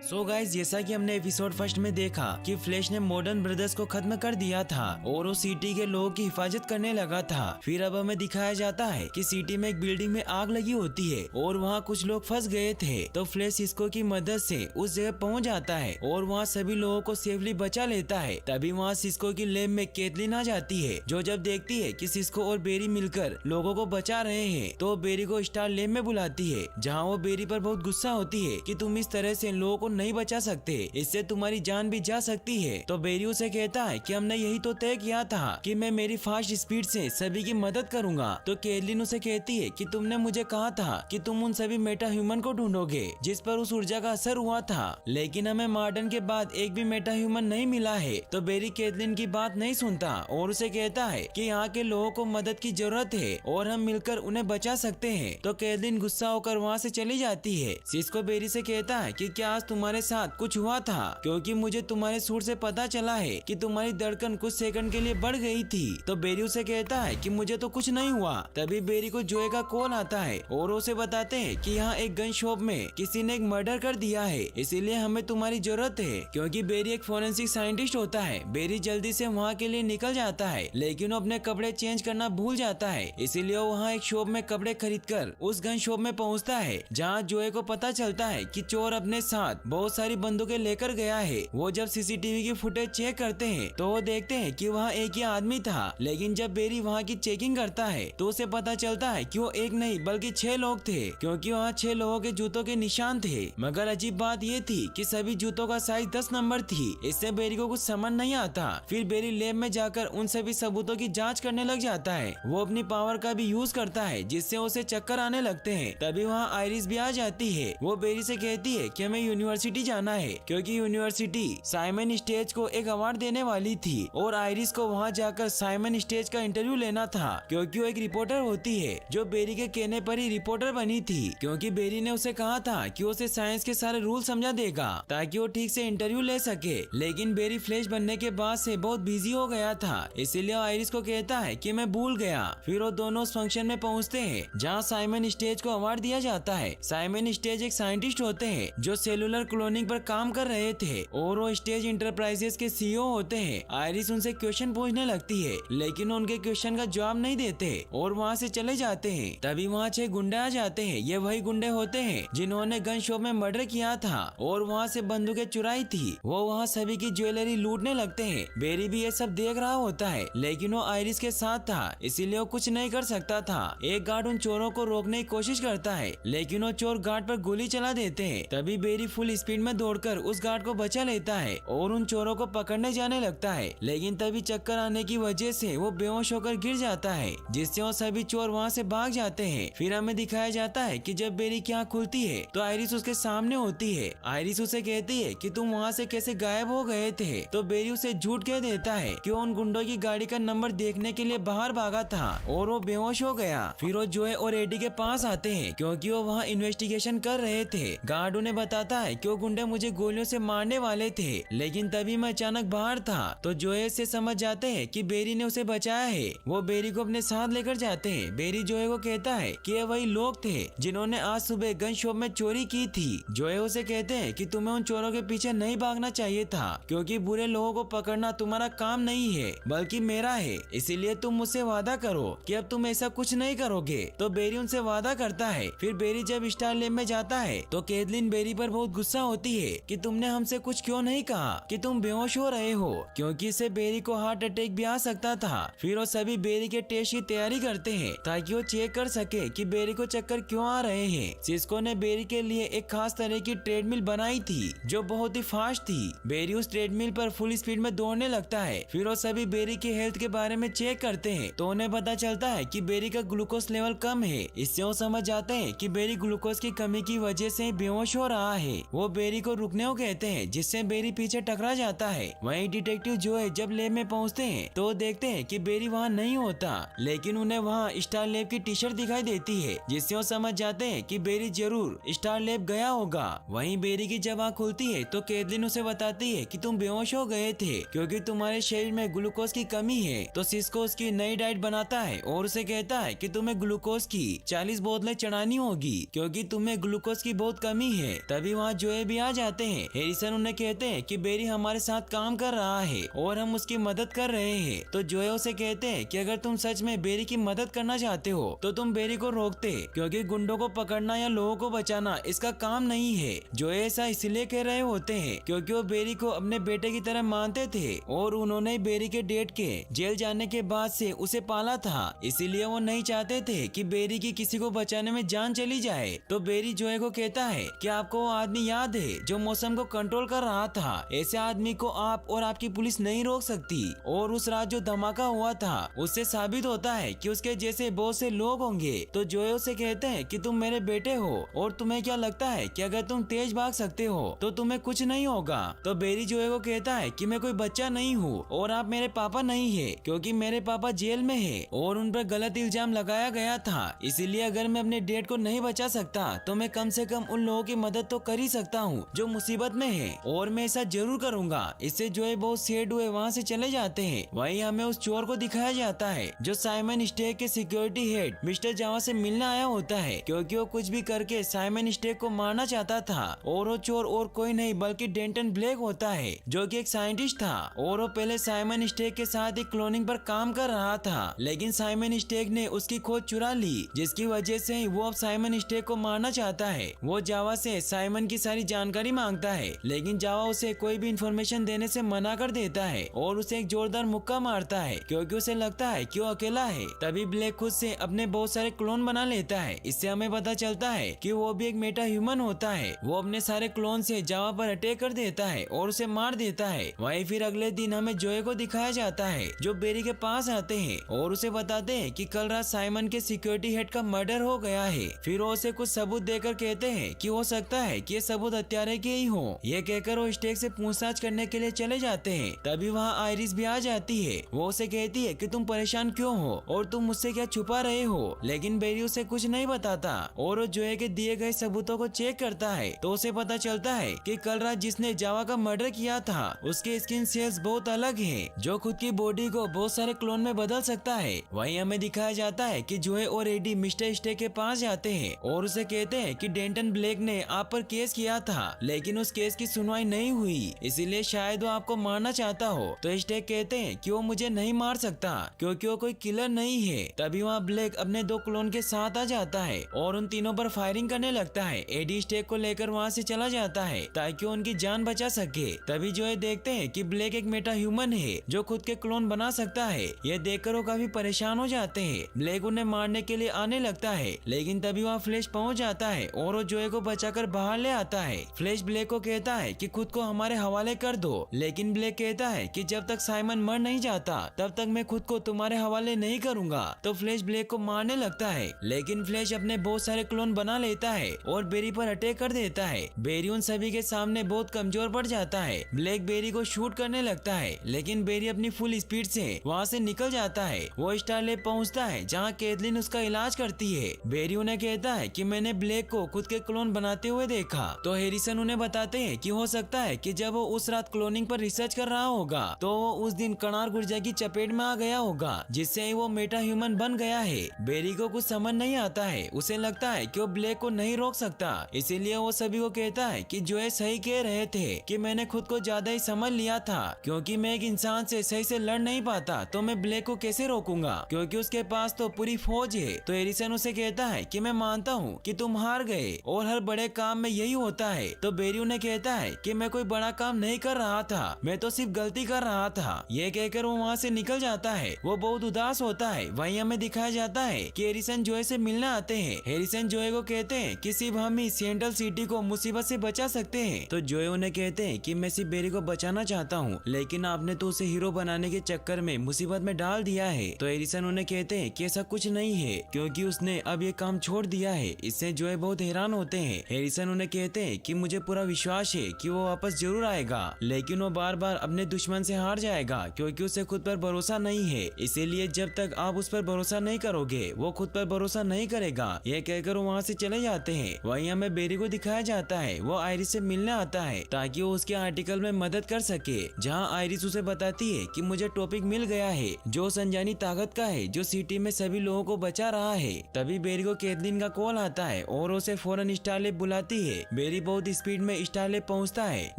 So guys, जैसा कि हमने एपिसोड फर्स्ट में देखा कि फ्लैश ने मॉडर्न ब्रदर्स को खत्म कर दिया था और वो सिटी के लोगों की हिफाजत करने लगा था। फिर अब हमें दिखाया जाता है कि सिटी में एक बिल्डिंग में आग लगी होती है और वहाँ कुछ लोग फंस गए थे। तो फ्लैश सिस्को की मदद से उस जगह पहुँच जाता है और वहाँ सभी लोगों को सेफली बचा लेता है। तभी वहाँ सिस्को की लैब में कैथलीन आ जाती है, जो जब देखती है कि सिस्को और बेरी मिलकर लोगों को बचा रहे हैं तो बेरी को स्टार लैब में बुलाती है, जहाँ वो बेरी पर बहुत गुस्सा होती है कि तुम इस तरह से लोगों को नहीं बचा सकते, इससे तुम्हारी जान भी जा सकती है। तो बेरी उसे कहता है कि हमने यही तो तय किया था कि मैं मेरी फास्ट स्पीड से सभी की मदद करूंगा। तो कैथलीन उसे कहती है कि तुमने मुझे कहा था कि तुम उन सभी मेटा ह्यूमन को ढूंढोगे जिस पर उस ऊर्जा का असर हुआ था, लेकिन हमें मॉर्डन के बाद एक भी मेटा ह्यूमन नहीं मिला है। तो बेरी कैथलीन की बात नहीं सुनता और उसे कहता है कि यहाँ के लोगों को मदद की जरूरत है और हम मिलकर उन्हें बचा सकते हैं। तो कैथलीन गुस्सा होकर वहाँ से चली जाती है। सिस्को बेरी से कहता है कि क्या आज तुम्हारे साथ कुछ हुआ था, क्योंकि मुझे तुम्हारे सुर से पता चला है कि तुम्हारी धड़कन कुछ सेकंड के लिए बढ़ गई थी। तो बेरी उसे कहता है कि मुझे तो कुछ नहीं हुआ। तभी बेरी को जोए का कॉल आता है और उसे बताते हैं कि यहाँ एक गन शॉप में किसी ने एक मर्डर कर दिया है, इसीलिए हमें तुम्हारी जरूरत है। क्योंकि बेरी एक फोरेंसिक साइंटिस्ट होता है, बेरी जल्दी से वहाँ के लिए निकल जाता है, लेकिन वो अपने कपड़े चेंज करना भूल जाता है, इसीलिए वो वहाँ एक शॉप में कपड़े खरीद कर उस गन शॉप में पहुँचता है, जहाँ जोए को पता चलता है कि चोर अपने साथ बहुत सारी बंदूकें लेकर गया है। वो जब सीसीटीवी की फुटेज चेक करते हैं तो वो देखते हैं कि वहाँ एक ही आदमी था, लेकिन जब बेरी वहाँ की चेकिंग करता है तो उसे पता चलता है कि वो एक नहीं बल्कि 6 लोग थे, क्योंकि वहाँ 6 लोगों के जूतों के निशान थे। मगर अजीब बात ये थी कि सभी जूतों का साइज 10 नंबर थी। इससे बेरी को कुछ समझ नहीं आता। फिर बेरी लैब में जाकर उन सभी सबूतों की जाँच करने लग जाता है। वो अपनी पावर का भी यूज करता है, जिससे उसे चक्कर आने लगते हैं। तभी वहाँ आयरिस भी आ जाती है। वो बेरी से कहती है कि हमें यूनिवर्सिटी जाना है, क्योंकि यूनिवर्सिटी साइमन स्टेज को एक अवार्ड देने वाली थी और आयरिस को वहाँ जाकर साइमन स्टेज का इंटरव्यू लेना था, क्योंकि वो एक रिपोर्टर होती है जो बेरी के कहने पर ही रिपोर्टर बनी थी, क्योंकि बेरी ने उसे कहा था कि उसे साइंस के सारे रूल समझा देगा ताकि वो ठीक से इंटरव्यू ले सके। लेकिन बेरी फ्लैश बनने के बाद से बहुत बिजी हो गया था, इसीलिए आयरिस को कहता है कि मैं भूल गया। फिर वो दोनों उस फंक्शन में पहुँचते हैं जहाँ साइमन स्टेज को अवार्ड दिया जाता है। साइमन स्टेज एक साइंटिस्ट होते हैं जो सेलुलर क्लोनिंग पर काम कर रहे थे और वो स्टेज इंटरप्राइजेस के सीईओ होते हैं। आयरिस उनसे क्वेश्चन पूछने लगती है, लेकिन उनके क्वेश्चन का जवाब नहीं देते और वहाँ से चले जाते हैं। तभी वहाँ 6 गुंडे आ जाते हैं। ये वही गुंडे होते हैं जिन्होंने गन शॉप में मर्डर किया था और वहाँ से बंदूकें चुराई थी। वो वहाँ सभी की ज्वेलरी लूटने लगते हैं। बेरी भी ये सब देख रहा होता है, लेकिन वो आयरिस के साथ था, इसीलिए वो कुछ नहीं कर सकता था। एक गार्ड उन चोरों को रोकने की कोशिश करता है, लेकिन वो चोर गार्ड पर गोली चला देते हैं। तभी बेरी फुल स्पीड में दौड़कर उस गार्ड को बचा लेता है और उन चोरों को पकड़ने जाने लगता है, लेकिन तभी चक्कर आने की वजह से वो बेहोश होकर गिर जाता है, जिससे वो सभी चोर वहाँ से भाग जाते हैं। फिर हमें दिखाया जाता है कि जब बेरी की आँख खुलती है तो आयरिस उसके सामने होती है। आयरिस उसे कहती है कि तुम वहाँ से कैसे गायब हो गए थे। तो बेरी उसे झूठ कह देता है कि वो उन गुंडों की गाड़ी का नंबर देखने के लिए बाहर भागा था और वो बेहोश हो गया। फिर वो जोए और एडी के पास आते हैं, क्योंकि वो वहाँ इन्वेस्टिगेशन कर रहे थे। गार्ड उन्हें बताता है कि वो गुंडे मुझे गोलियों से मारने वाले थे, लेकिन तभी मैं अचानक बाहर था। तो जोए से समझ जाते हैं कि बेरी ने उसे बचाया है। वो बेरी को अपने साथ लेकर जाते हैं। बेरी जोए को कहता है कि ये वही लोग थे जिन्होंने आज सुबह गन शॉप में चोरी की थी। जोए उसे कहते हैं कि तुम्हें उन चोरों के पीछे नहीं भागना चाहिए था, क्योंकि बुरे लोगों को पकड़ना तुम्हारा काम नहीं है बल्कि मेरा है, इसीलिए तुम मुझसे वादा करो कि अब तुम ऐसा कुछ नहीं करोगे। तो बेरी उनसे वादा करता है। फिर बेरी जब स्टार लैब में जाता है तो कैथलीन बेरी पर बहुत गुस्सा होती है कि तुमने हमसे कुछ क्यों नहीं कहा कि तुम बेहोश हो रहे हो, क्योंकि इससे बेरी को हार्ट अटैक भी आ सकता था। फिर वो सभी बेरी के टेस्ट की तैयारी करते हैं ताकि वो चेक कर सके कि बेरी को चक्कर क्यों आ रहे हैं। सिस्को ने बेरी के लिए एक खास तरह की ट्रेडमिल बनाई थी जो बहुत ही फास्ट थी। बेरी उस ट्रेडमिल पर फुल स्पीड में दौड़ने लगता है। फिर वो सभी बेरी के हेल्थ के बारे में चेक करते हैं तो उन्हें पता चलता है कि बेरी का ग्लूकोज लेवल कम है। इससे वो समझ जाते हैं कि बेरी ग्लूकोज की कमी की वजह से बेहोश हो रहा है। वो बेरी को रुकने को कहते हैं, जिससे बेरी पीछे टकरा जाता है। वहीं डिटेक्टिव जो है जब लैब में पहुंचते हैं तो देखते हैं कि बेरी वहाँ नहीं होता, लेकिन उन्हें वहाँ स्टार लैब की टी शर्ट दिखाई देती है, जिससे वो समझ जाते हैं कि बेरी जरूर स्टार लैब गया होगा। वहीं बेरी की जब आँख खुलती है तो कैथलीन उसे बताती है कि तुम बेहोश हो गए थे क्योंकि तुम्हारे शरीर में ग्लूकोज की कमी है। तो सिस्को उसकी नई डाइट बनाता है और उसे कहता है कि तुम्हें ग्लूकोज की 40 बोतलें चढ़ानी होगी, क्योंकि तुम्हें ग्लूकोज की बहुत कमी है। तभी वहाँ जो जोए भी आ जाते हैं। हैरिसन उन्हें कहते हैं कि बेरी हमारे साथ काम कर रहा है और हम उसकी मदद कर रहे हैं। तो जोए उसे कहते हैं कि अगर तुम सच में बेरी की मदद करना चाहते हो तो तुम बेरी को रोकते, क्योंकि गुंडों को पकड़ना या लोगों को बचाना इसका काम नहीं है। जोए ऐसा इसलिए कह रहे होते हैं क्योंकि वो बेरी को अपने बेटे की तरह मानते थे और उन्होंने बेरी के डेड के जेल जाने के बाद से उसे पाला था, इसीलिए वो नहीं चाहते थे कि बेरी की किसी को बचाने में जान चली जाए। तो बेरी जोए को कहता है कि आपको वो आदमी याद है जो मौसम को कंट्रोल कर रहा था, ऐसे आदमी को आप और आपकी पुलिस नहीं रोक सकती। और उस रात जो धमाका हुआ था उससे साबित होता है कि उसके जैसे बहुत से लोग होंगे। तो जोए उसे कहते हैं कि तुम मेरे बेटे हो और तुम्हें क्या लगता है कि अगर तुम तेज भाग सकते हो तो तुम्हें कुछ नहीं होगा। तो बेरी जोए को कहता है कि मैं कोई बच्चा नहीं हूँ और आप मेरे पापा नहीं है, क्योंकि मेरे पापा जेल में है और उन पर गलत इल्जाम लगाया गया था। इसीलिए अगर मैं अपने डैड को नहीं बचा सकता तो मैं कम से कम उन लोगों की मदद तो कर ही सकता हूँ जो मुसीबत में है, और मैं ऐसा जरूर करूँगा। इससे जोए बहुत सैड हुए वहाँ से चले जाते हैं। वहीं हमें उस चोर को दिखाया जाता है जो साइमन स्टेक के सिक्योरिटी हेड मिस्टर जावा से मिलने आया होता है, क्योंकि वो कुछ भी करके साइमन स्टेक को मारना चाहता था। और वो चोर और कोई नहीं बल्कि डेंटन ब्लेक होता है जो कि एक साइंटिस्ट था, और वो पहले साइमन स्टेक के साथ एक क्लोनिंग पर काम कर रहा था, लेकिन साइमन स्टेक ने उसकी खोज चुरा ली, जिसकी वजह से वो अब साइमन स्टेक को मारना चाहता है। वो जावा से साइमन की सारी जानकारी मांगता है, लेकिन जावा उसे कोई भी इंफॉर्मेशन देने से मना कर देता है और उसे एक जोरदार मुक्का मारता है, क्योंकि उसे लगता है कि वो अकेला है। तभी ब्लेक खुद से अपने बहुत सारे क्लोन बना लेता है। इससे हमें पता चलता है कि वो भी एक मेटा ह्यूमन होता है। वो अपने सारे क्लोन से जावा पर अटैक कर देता है और उसे मार देता है। वहीं फिर अगले दिन हमें जोए को दिखाया जाता है जो बेरी के पास आते हैं और उसे बताते हैं कि कल रात साइमन के सिक्योरिटी हेड का मर्डर हो गया है। फिर वो उसे कुछ सबूत देकर कहते हैं कि हो सकता है कि ये सबूत हत्यारे के ही हो। ये कहकर वो स्टेक से पूछताछ करने के लिए चले जाते हैं। तभी वहाँ आयरिस भी आ जाती है। वो उसे कहती है कि तुम परेशान क्यों हो और तुम मुझसे क्या छुपा रहे हो, लेकिन बेरी उसे कुछ नहीं बताता और वो जोए के दिए गए सबूतों को चेक करता है। तो उसे पता चलता है कि कल रात जिसने जावा का मर्डर किया था उसके स्किन सेल्स बहुत अलग है, जो खुद की बॉडी को बहुत सारे क्लोन में बदल सकता है। वहीं हमें दिखाया जाता है कि जोए और एडी मिस्टर स्टेक के पास जाते हैं और उसे कहते हैं कि डेंटन ब्लेक ने आप पर केस किया था, लेकिन उस केस की सुनवाई नहीं हुई, इसीलिए शायद वो आपको मारना चाहता हो। तो स्टेक कहते हैं कि वो मुझे नहीं मार सकता क्योंकि वो कोई किलर नहीं है। तभी वहाँ ब्लेक अपने दो क्लोन के साथ आ जाता है और उन तीनों पर फायरिंग करने लगता है। एडी स्टेक को लेकर वहाँ से चला जाता है ताकि वो उनकी जान बचा सके। तभी जोए देखते हैं कि ब्लेक एक मेटा ह्यूमन है जो खुद के क्लोन बना सकता है। यह देखकर वो काफी परेशान हो जाते हैं। ब्लेक उन्हें मारने के लिए आने लगता है, लेकिन तभी वहाँ फ्लैश पहुँच जाता है और वो जोए को बचाकर बाहर ले आता है। फ्लैश ब्लेक को कहता है कि खुद को हमारे हवाले कर दो, लेकिन ब्लेक कहता है कि जब तक साइमन मर नहीं जाता तब तक मैं खुद को तुम्हारे हवाले नहीं करूंगा। तो फ्लैश ब्लेक को मारने लगता है, लेकिन फ्लैश अपने बहुत सारे क्लोन बना लेता है और बेरी पर अटैक कर देता है। बेरी उन सभी के सामने बहुत कमजोर पड़ जाता है। ब्लेक बेरी को शूट करने लगता है, लेकिन बेरी अपनी फुल स्पीड से वहाँ से निकल जाता है। वो स्टारलैब पहुँचता है जहाँ कैथलीन उसका इलाज करती है। बेरी उन्हें कहता है कि मैंने ब्लेक को खुद के क्लोन बनाते हुए देखा। तो हैरिसन उन्हें बताते हैं कि हो सकता है कि जब वो उस रात क्लोनिंग पर रिसर्च कर रहा होगा तो वो उस दिन कणार गुर्जा की चपेट में आ गया होगा, जिससे वो मेटा ह्यूमन बन गया है। बेरी को कुछ समझ नहीं आता है। उसे लगता है कि वो ब्लेक को नहीं रोक सकता, इसीलिए वो सभी को कहता है कि जोए सही कह रहे थे कि मैंने खुद को ज्यादा ही समझ लिया था, क्योंकि मैं एक इंसान से सही से लड़ नहीं पाता तो मैं ब्लेक को कैसे रोकूंगा, क्योंकि उसके पास तो पूरी फौज है। तो हैरिसन उसे कहता है कि मैं मानता हूँ कि तुम हार गए और हर बड़े काम में यही होता है। तो बेरी उन्हें कहता है कि मैं कोई बड़ा काम नहीं कर रहा था, मैं तो सिर्फ गलती कर रहा था। ये कहकर वो वहाँ से निकल जाता है। वो बहुत उदास होता है। वहीं हमें दिखाया जाता है कि हैरिसन जोए से मिलने आते हैं। हैरिसन जोए को कहते हैं कि सिर्फ हम ही सेंट्रल सिटी को मुसीबत से बचा सकते हैं। तो जोए उन्हें कहते हैं कि मैं सिर्फ बेरी को बचाना चाहता हूँ, लेकिन आपने तो उसे हीरो बनाने के चक्कर में मुसीबत में डाल दिया है। तो हैरिसन उन्हें कहते हैं कि ऐसा कुछ नहीं है, क्योंकि उसने अब ये काम छोड़ दिया है। इससे जोए बहुत हैरान होते हैं। हैरिसन उन्हें कहते हैं कि मुझे पूरा विश्वास है कि वो वापस जरूर आएगा, लेकिन वो बार बार अपने दुश्मन से हार जाएगा, क्योंकि उसे खुद पर भरोसा नहीं है। इसीलिए जब तक आप उस पर भरोसा नहीं करोगे वो खुद पर भरोसा नहीं करेगा। ये कहकर वो वहाँ से चले जाते हैं। वहीं हमें बेरी को दिखाया जाता है। वो आयरिस से मिलने आता है ताकि वो उसके आर्टिकल में मदद कर सके, जहाँ आयरिस उसे बताती है कि मुझे टॉपिक मिल गया है जो संजानी ताकत का है, जो सिटी में सभी लोगों को बचा रहा है। तभी बेरी को कैथलीन का कॉल आता है और उसे फौरन स्टारलैब बुलाती है। बेरी बहुत स्पीड में स्टारलेब पहुंचता है,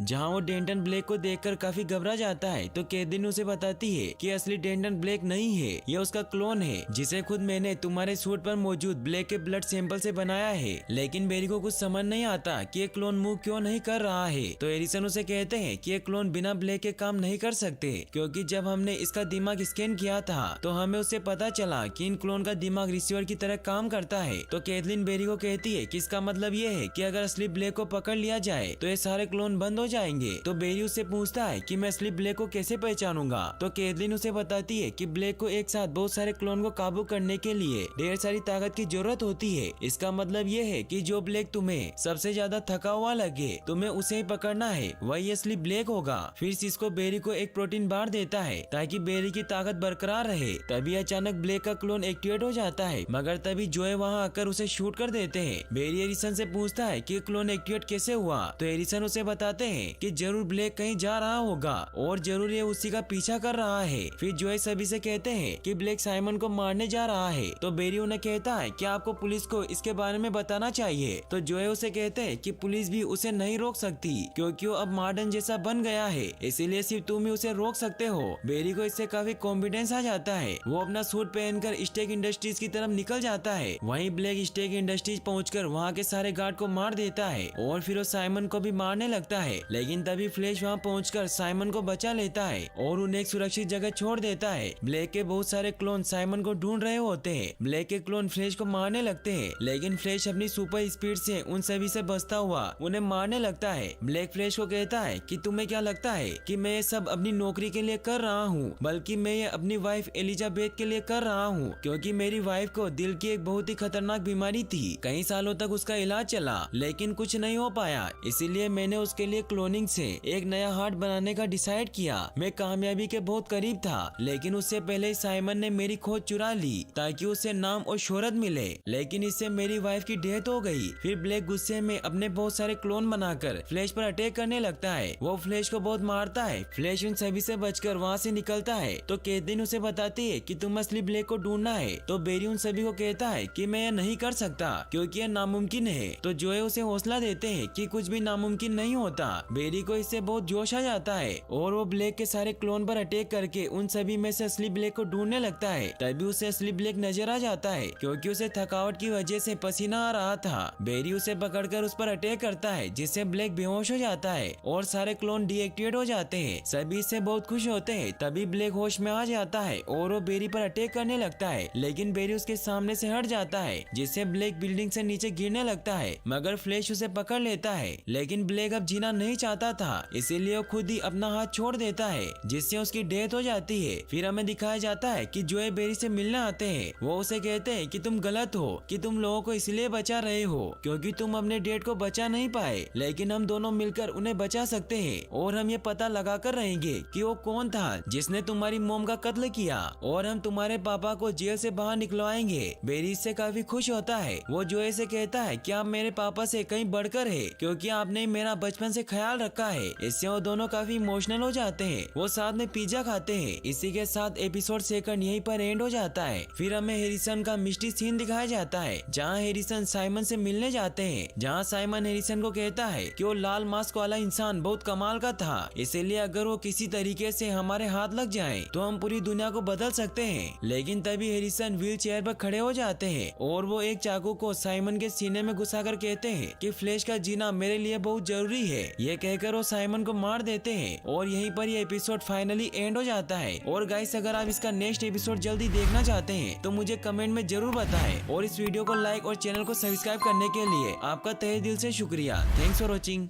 जहां वो डेंटन ब्लेक को देखकर काफी घबरा जाता है। तो कैथलीन उसे बताती है कि असली डेंटन ब्लेक नहीं है, ये उसका क्लोन है, जिसे खुद मैंने तुम्हारे सूट पर मौजूद ब्लेक के ब्लड सैंपल से बनाया है। लेकिन बेरी को कुछ समझ नहीं आता कि ये क्लोन मूव क्यों नहीं कर रहा है। तो एडिसन उसे कहते हैं कि ये क्लोन बिना ब्लेक के काम नहीं कर सकते, क्योंकि जब हमने इसका दिमाग स्कैन किया था तो हमें उससे पता चला कि इन क्लोन का दिमाग रिसीवर की तरह काम करता है। तो कैथलीन बेरी को कहती है कि इसका मतलब ये है कि अगर असली ब्लेक को पकड़ लिया जाए तो ये सारे क्लोन बंद हो जाएंगे। तो बेरी उससे पूछता है कि मैं असली ब्लेक को कैसे पहचानूंगा। तो कैथलीन उसे बताती है कि ब्लेक को एक साथ बहुत सारे क्लोन को काबू करने के लिए ढेर सारी ताकत की जरूरत होती है। इसका मतलब ये है कि जो ब्लेक तुम्हें सबसे ज्यादा थका हुआ लगे, तुम्हें उसे ही पकड़ना है, वही असली ब्लेक होगा। फिर सिस्को बेरी को एक प्रोटीन बार देता है ताकि बेरी की ताकत बरकरार रहे। तभी अचानक ब्लेक का क्लोन एक्टिवेट हो जाता है, मगर तभी जोए वहाँ आकर उसे शूट कर देते हैं। बेरी एडिसन से पूछता है कि क्लोन एक्टिवेट कैसे हुआ। तो एडिसन उसे बताते हैं कि जरूर ब्लेक कहीं जा रहा होगा और जरूर ये उसी का पीछा कर रहा है। फिर जोए सभी से कहते हैं कि ब्लेक साइमन को मारने जा रहा है। तो बेरी उन्हें कहता है कि आपको पुलिस को इसके बारे में बताना चाहिए। तो जोए उसे कहते हैं कि पुलिस भी उसे नहीं रोक सकती, क्योंकि वो अब मॉडर्न जैसा बन गया है, इसीलिए सिर्फ तुम ही उसे रोक सकते हो। बेरी को इससे काफी कॉन्फिडेंस आ जाता है। वो अपना सूट पहनकर स्टेक इंडस्ट्रीज की तरफ निकल जाता है। वहीं ब्लेक स्टेक इंडस्ट्रीज पहुंचकर वहां के सारे गार्ड को मार देता है और फिर वो साइमन को भी मारने लगता है। लेकिन तभी फ्लैश वहां पहुंचकर साइमन को बचा लेता है और उन्हें एक सुरक्षित जगह छोड़ देता है। ब्लेक के बहुत सारे क्लोन साइमन को ढूंढ रहे होते हैं। ब्लेक के क्लोन फ्लैश को मारने लगते हैं, लेकिन फ्लैश अपनी सुपर स्पीड से उन सभी से बचता हुआ उन्हें मारने लगता है। ब्लेक फ्लैश को कहता है कि तुम्हें क्या लगता है कि मैं ये सब अपनी नौकरी के लिए कर रहा हूँ, बल्कि मैं ये अपनी वाइफ एलिजाबेथ के लिए कर रहा हूँ, क्योंकि मेरी वाइफ को दिल की एक बहुत ही खतरनाक बीमारी थी। कई सालों तक उसका इलाज चला, लेकिन कुछ नहीं हो पाया, इसीलिए मैंने उसके लिए क्लोनिंग से एक नया हार्ट बनाने का डिसाइड किया। मैं कामयाबी के बहुत करीब था, लेकिन उससे पहले साइमन ने मेरी खोज चुरा ली ताकि उसे नाम और शोहरत मिले, लेकिन इससे मेरी वाइफ की डेथ हो गई। फिर ब्लेक गुस्से में अपने बहुत सारे क्लोन बनाकर फ्लैश पर अटैक करने लगता है। वो फ्लैश को बहुत मारता है। फ्लैश उन सभी से बचकर वहाँ से निकलता है। तो कैथलीन उसे बताती है कि तुम असली ब्लेक को ढूंढना है। तो बेरी उन सभी को कहता है कि मैं यह नहीं कर सकता, क्योंकि यह नामुमकिन है। तो जोए उसे हौसला देते हैं कि कुछ भी नामुमकिन नहीं होता। बेरी को इससे बहुत जोश आ जाता है और वो ब्लेक के सारे क्लोन पर अटैक करके उन सभी में से असली ब्लेक को ढूंढने लगता है। तभी उसे असली ब्लेक नजर आ जाता है, क्योंकि उसे थकावट की वजह से पसीना आ रहा था। बेरी उसे पकड़कर उस पर अटैक करता है, जिससे ब्लेक बेहोश हो जाता है और सारे क्लोन डीएक्टिवेट हो जाते हैं। सभी इससे बहुत खुश होते हैं। तभी ब्लेक होश में आ जाता है और वो बेरी पर अटैक करने लगता है, लेकिन बेरी उसके सामने से हट जाता है, जिससे ब्लेक बिल्डिंग से नीचे गिरने लगता है। मगर फ्लैश उसे पकड़ लेता है, लेकिन ब्लेक अब जीना नहीं चाहता था, इसीलिए वो खुद ही अपना हाथ छोड़ देता है, जिससे उसकी डेथ हो जाती है। फिर हमें दिखाया जाता है कि जोए बेरी से मिलने आते हैं। वो उसे कहते हैं कि तुम गलत हो, कि तुम लोगों को इसलिए बचा रहे हो क्योंकि तुम अपने डेड को बचा नहीं पाए, लेकिन हम दोनों मिलकर उन्हें बचा सकते हैं और हम ये पता लगा कर रहेंगे कि वो कौन था जिसने तुम्हारी मोम का कत्ल किया, और हम तुम्हारे पापा को जेल से बाहर निकलवाएंगे। बेरी इससे काफी खुश होता है। वो जोए से कहता है कि आप मेरे पापा से कहीं बढ़कर है, क्योंकि आपने मेरा बचपन से ख्याल रखा है। इससे वो दोनों काफी इमोशनल हो जाते हैं। वो साथ में पिज्जा खाते हैं। इसी के साथ एपिसोड 2 यहीं पर एंड हो जाता है। फिर हमें हैरिसन का मिस्ट्री सीन दिखाया जाता है, जहाँ हैरिसन साइमन से मिलने जाते हैं, जहाँ साइमन हैरिसन को कहता है कि वो लाल मास्क वाला इंसान बहुत कमाल का था, इसीलिए अगर वो किसी तरीके से हमारे हाथ लग जाए तो हम पूरी दुनिया को बदल सकते हैं। लेकिन तभी हैरिसन व्हील चेयर पर खड़े हो जाते हैं और वो एक चाकू को साइमन के सीने में घुसाकर कहते हैं कि फ्लैश का जीना मेरे लिए बहुत जरूरी है। ये कहकर वो साइमन को मार देते हैं और यहीं पर ये एपिसोड फाइनली एंड हो जाता है। और गाइस, अगर आप इसका नेक्स्ट एपिसोड जल्दी देखना चाहते हैं तो मुझे कमेंट में जरूर बताएं, और इस वीडियो को लाइक और चैनल को सब्सक्राइब करने के लिए आपका तहे दिल से शुक्रिया। Thanks for watching.